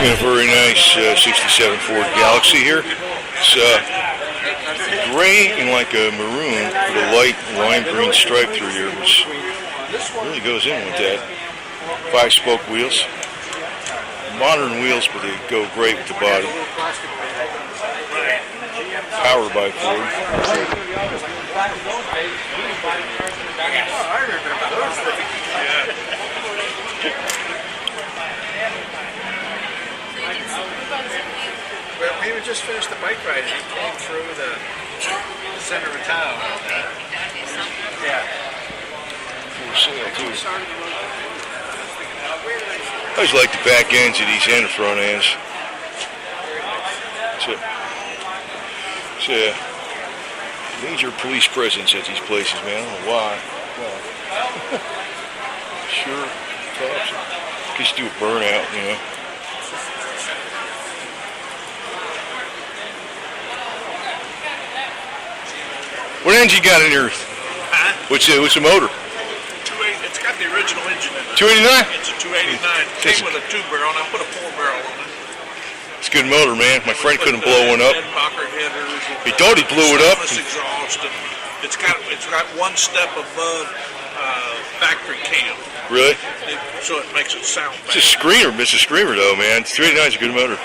A very nice 67 Ford Galaxie here. It's gray and like a maroon with a light lime green stripe through here, which really goes in with that. 5-spoke wheels. Modern wheels, but they go great with the body. Powered by Ford. Well, we just finished the bike ride and he came through the center of town. Yeah. For sale, too. I always like the back ends of these and the front ends. It's a major police presence at these places, man. I don't know why. Sure, cops. Just do a burnout, you know. What engine you got in here? Huh? What's the motor? It's got the original engine in it. 289? It's a 289. It came with a 2-barrel, and I put a 4-barrel on it. It's a good motor, man. My friend couldn't blow one up. He thought he blew it up. Exhaust. It's got one step above factory cam. Really? So it makes it sound bad. It's a screamer, though, man. 389 is a good motor.